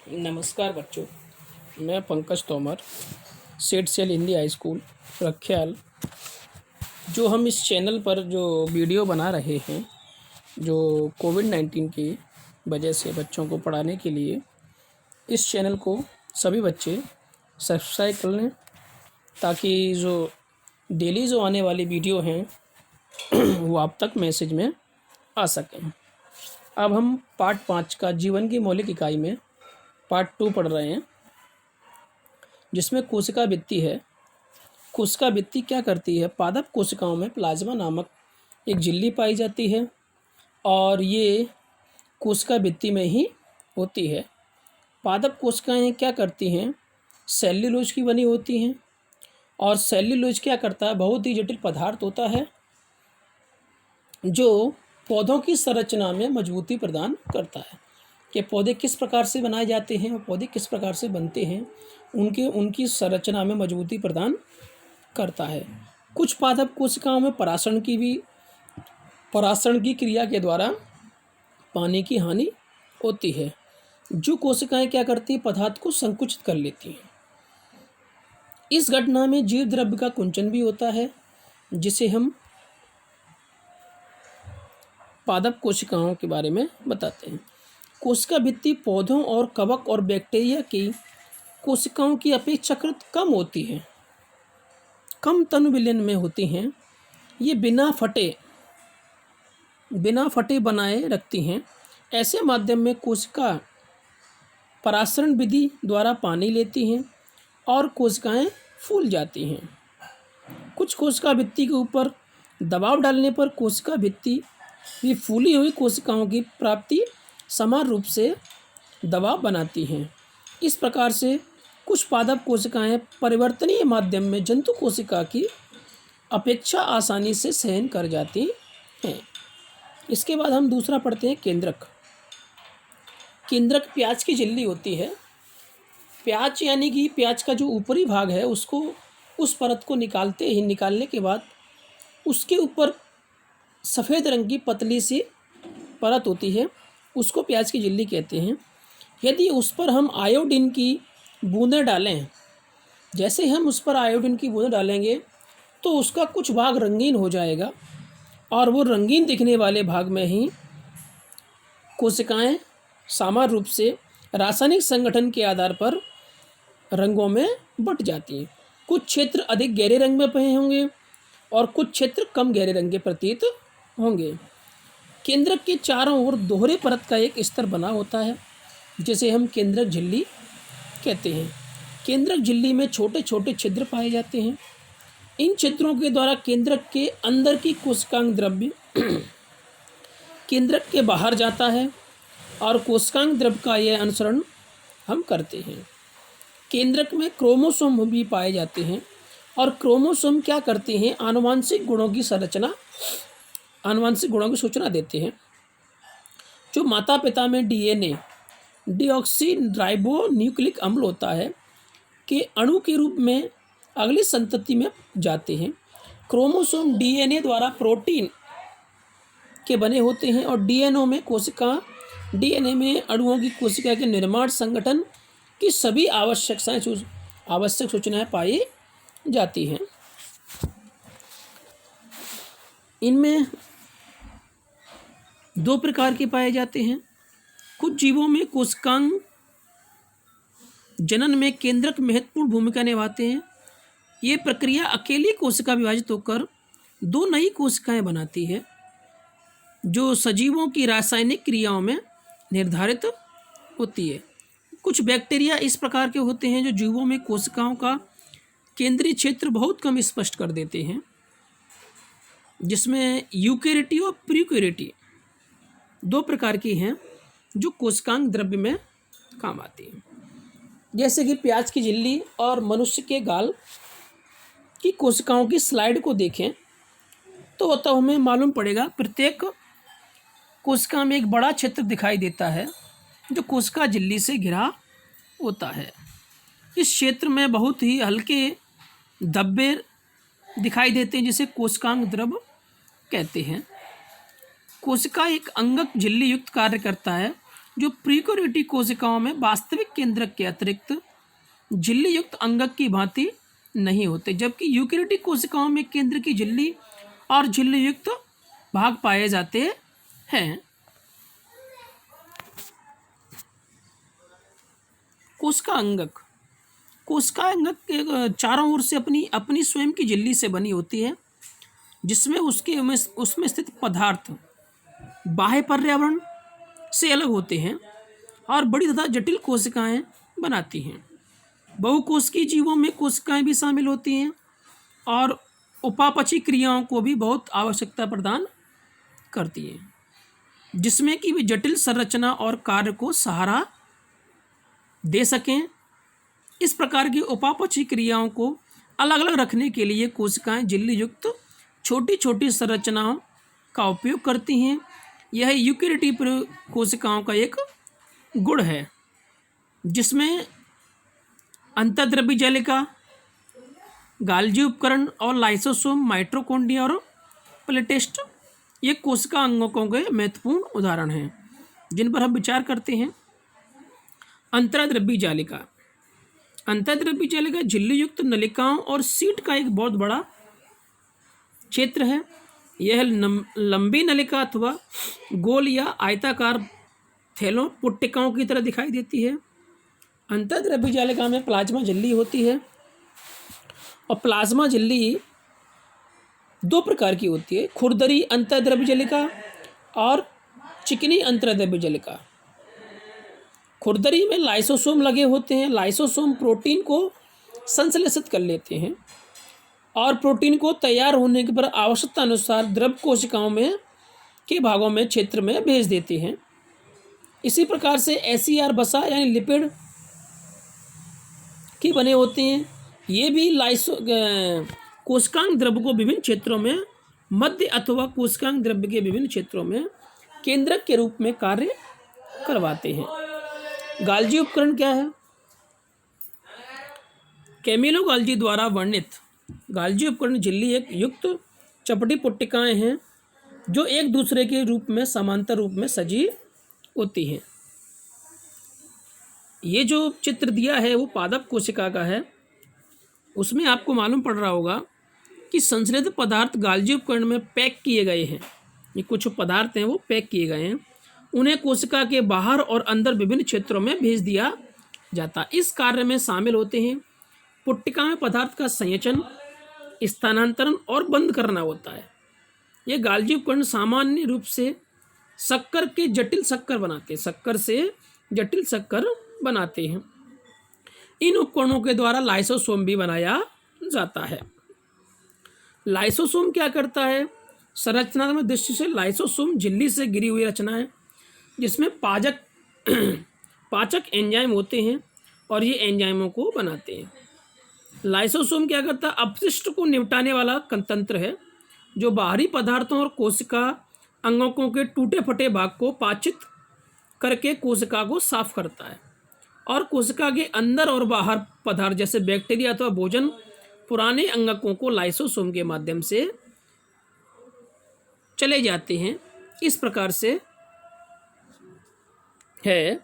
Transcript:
नमस्कार बच्चों, मैं पंकज तोमर, सेठ सेल हिंदी हाई स्कूल रखियाल। जो हम इस चैनल पर जो वीडियो बना रहे हैं, जो कोविड-19 की वजह से बच्चों को पढ़ाने के लिए, इस चैनल को सभी बच्चे सब्सक्राइब कर लें ताकि जो डेली जो आने वाली वीडियो हैं वो आप तक मैसेज में आ सकें। अब हम पार्ट 5 का जीवन की मौलिक इकाई में पार्ट 2 पढ़ रहे हैं, जिसमें कोशिका भित्ति है। कोशिका भित्ति क्या करती है? पादप कोशिकाओं में प्लाज्मा नामक एक झिल्ली पाई जाती है और ये कोशिका भित्ति में ही होती है। पादप कोशिकाएं क्या करती हैं? सेल्यूलोज की बनी होती हैं और सेल्यूलोज क्या करता है? बहुत ही जटिल पदार्थ होता है जो पौधों की संरचना में मजबूती प्रदान करता है। कि पौधे किस प्रकार से बनाए जाते हैं और पौधे किस प्रकार से बनते हैं, उनकी संरचना में मजबूती प्रदान करता है। कुछ पादप कोशिकाओं में परासरण की क्रिया के द्वारा पानी की हानि होती है। जो कोशिकाएं क्या करती हैं? पदार्थ को संकुचित कर लेती हैं। इस घटना में जीव द्रव्य का कुंचन भी होता है, जिसे हम पादप कोशिकाओं के बारे में बताते हैं। कोशिका भित्ति पौधों और कवक और बैक्टीरिया की कोशिकाओं की अपेक्षाकृत कम होती है, कम तनु विलयन में होती हैं। ये बिना फटे बनाए रखती हैं। ऐसे माध्यम में कोशिका परासरण विधि द्वारा पानी लेती हैं और कोशिकाएं फूल जाती हैं। कुछ कोशिका भित्ति के ऊपर दबाव डालने पर कोशिका भित्ति भी फूली हुई कोशिकाओं की प्राप्ति समान रूप से दबाव बनाती हैं। इस प्रकार से कुछ पादप कोशिकाएं परिवर्तनीय माध्यम में जंतु कोशिका की अपेक्षा आसानी से सहन कर जाती हैं। इसके बाद हम दूसरा पढ़ते हैं, केंद्रक। केंद्रक प्याज की झिल्ली होती है। प्याज यानी कि प्याज का जो ऊपरी भाग है, उसको उस परत को निकालने के बाद उसके ऊपर सफ़ेद रंग की पतली सी परत होती है, उसको प्याज की झिल्ली कहते हैं। यदि उस पर हम आयोडीन की बूंदें डालें, जैसे हम उस पर आयोडीन की बूंदें डालेंगे तो उसका कुछ भाग रंगीन हो जाएगा और वो रंगीन दिखने वाले भाग में ही कोशिकाएं समान रूप से रासायनिक संगठन के आधार पर रंगों में बट जाती हैं। कुछ क्षेत्र अधिक गहरे रंग में बहे होंगे और कुछ क्षेत्र कम गहरे रंग के प्रतीत होंगे। केंद्रक के चारों ओर दोहरे परत का एक स्तर बना होता है, जिसे हम केंद्रक झिल्ली कहते हैं। केंद्रक झिल्ली में छोटे छोटे छिद्र पाए जाते हैं। इन छिद्रों के द्वारा केंद्रक के अंदर की कोशिकांग द्रव्य केंद्रक के बाहर जाता है और कोशिकांग द्रव्य का यह अनुसरण हम करते हैं। केंद्रक में क्रोमोसोम भी पाए जाते हैं और क्रोमोसोम क्या करते हैं? आनुवांशिक गुणों की सूचना देते हैं। जो माता पिता में डीएनए डीऑक्सी राइबोन्यूक्लिक अम्ल होता है के अणु के रूप में अगली संतति में जाते हैं। क्रोमोसोम डीएनए द्वारा प्रोटीन के बने होते हैं और डीएनए में अणुओं की कोशिका के निर्माण संगठन की सभी आवश्यक सूचनाएं पाई जाती हैं। इनमें दो प्रकार के पाए जाते हैं। कुछ जीवों में कोशिकांग जनन में केंद्रक महत्वपूर्ण भूमिका निभाते हैं। ये प्रक्रिया अकेली कोशिका विभाजित होकर दो नई कोशिकाएं बनाती है, जो सजीवों की रासायनिक क्रियाओं में निर्धारित होती है। कुछ बैक्टीरिया इस प्रकार के होते हैं जो जीवों में कोशिकाओं का केंद्रीय क्षेत्र बहुत कम स्पष्ट कर देते हैं, जिसमें यूकेरियोटी और प्रोकैरियोटी दो प्रकार की हैं जो कोशिकांग द्रव्य में काम आती हैं। जैसे कि प्याज की झिल्ली और मनुष्य के गाल की कोशिकाओं की स्लाइड को देखें तो हमें मालूम पड़ेगा प्रत्येक कोशिका में एक बड़ा क्षेत्र दिखाई देता है जो कोशिका झिल्ली से घिरा होता है। इस क्षेत्र में बहुत ही हल्के धब्बे दिखाई देते हैं, जिसे कोशिकांग द्रव्य कहते हैं। कोशिका एक अंगक झिल्ली युक्त कार्य करता है जो प्रीकोरियोटिक कोशिकाओं में वास्तविक केंद्रक के अतिरिक्त झिल्ली युक्त अंगक की भांति नहीं होते, जबकि यूकेरियोटिक कोशिकाओं में केंद्र की झिल्ली और झिल्ली युक्त भाग पाए जाते हैं। कोशिका अंगक चारों ओर से अपनी स्वयं की झिल्ली से बनी होती है, जिसमें उसमें स्थित पदार्थ बाह्य पर्यावरण से अलग होते हैं और बड़ी तथा जटिल कोशिकाएं बनाती हैं। बहुकोशिकीय जीवों में कोशिकाएं भी शामिल होती हैं और उपापचयी क्रियाओं को भी बहुत आवश्यकता प्रदान करती हैं, जिसमें कि वे जटिल संरचना और कार्य को सहारा दे सकें। इस प्रकार की उपापचयी क्रियाओं को अलग अलग रखने के लिए कोशिकाएं झिल्ली युक्त छोटी छोटी संरचनाओं का उपयोग करती हैं। यह यूकेरियोटिक कोशिकाओं का एक गुण है, जिसमें अंतर्द्रव्य जालिका, गाल्जी उपकरण और लाइसोसोम, माइटोकॉन्ड्रिया और प्लेटेस्ट ये कोशिका अंगकों के महत्वपूर्ण उदाहरण हैं जिन पर हम विचार करते हैं। अंतर्द्रव्य जालिका झिल्ली युक्त नलिकाओं और सीट का एक बहुत बड़ा क्षेत्र है। यह लंबी नलिका अथवा गोल या आयताकार थैलों पुट्टिकाओं की तरह दिखाई देती है। अंतर्द्रव्य जालिका में प्लाज्मा झिल्ली होती है और प्लाज्मा झिल्ली दो प्रकार की होती है, खुरदरी अंतर्द्रव्य जालिका और चिकनी अंतर्द्रव्य जालिका। खुरदरी में लाइसोसोम लगे होते हैं। लाइसोसोम प्रोटीन को संश्लेषित कर लेते हैं और प्रोटीन को तैयार होने पर आवश्यकता अनुसार द्रव कोशिकाओं में के भागों में क्षेत्र में भेज देते हैं। इसी प्रकार से एसीआर वसा यानी लिपिड के बने होते हैं। ये भी कोशिकांग द्रव्य को विभिन्न क्षेत्रों में मध्य अथवा कोशिकांग द्रव्य के विभिन्न क्षेत्रों में केंद्रक के रूप में कार्य करवाते हैं। गाल्जी उपकरण क्या है? कैमिलो गाल्जी द्वारा वर्णित गाल्जी उपकरण झिल्ली एक युक्त चपटी पुट्टिकाएं हैं जो एक दूसरे के रूप में समांतर रूप में सजी होती हैं। ये जो चित्र दिया है वो पादप कोशिका का है। उसमें आपको मालूम पड़ रहा होगा कि संश्लेषित पदार्थ गाल्जी उपकरण में पैक किए गए हैं। ये कुछ पदार्थ हैं वो पैक किए गए हैं, उन्हें कोशिका के बाहर और अंदर विभिन्न क्षेत्रों में भेज दिया जाता। इस कार्य में शामिल होते हैं पुट्टिका में पदार्थ का संयोजन, स्थानांतरण और बंद करना होता है। ये गाल्जी उपकरण सामान्य रूप से शक्कर के जटिल शक्कर बनाते हैं। इन उपकरणों के द्वारा लाइसोसोम भी बनाया जाता है। लाइसोसोम क्या करता है? संरचनात्मक दृष्टि से लाइसोसोम झिल्ली से घिरी हुई रचना है जिसमें पाचक एंजाइम होते हैं और ये एंजाइमों को बनाते हैं। लाइसोसोम क्या करता है? अपशिष्ट को निपटाने वाला तंत्र है जो बाहरी पदार्थों और कोशिका अंगकों के टूटे फटे भाग को पाचित करके कोशिका को साफ करता है और कोशिका के अंदर और बाहर पदार्थ जैसे बैक्टीरिया अथवा भोजन पुराने अंगकों को लाइसोसोम के माध्यम से चले जाते हैं। इस प्रकार से है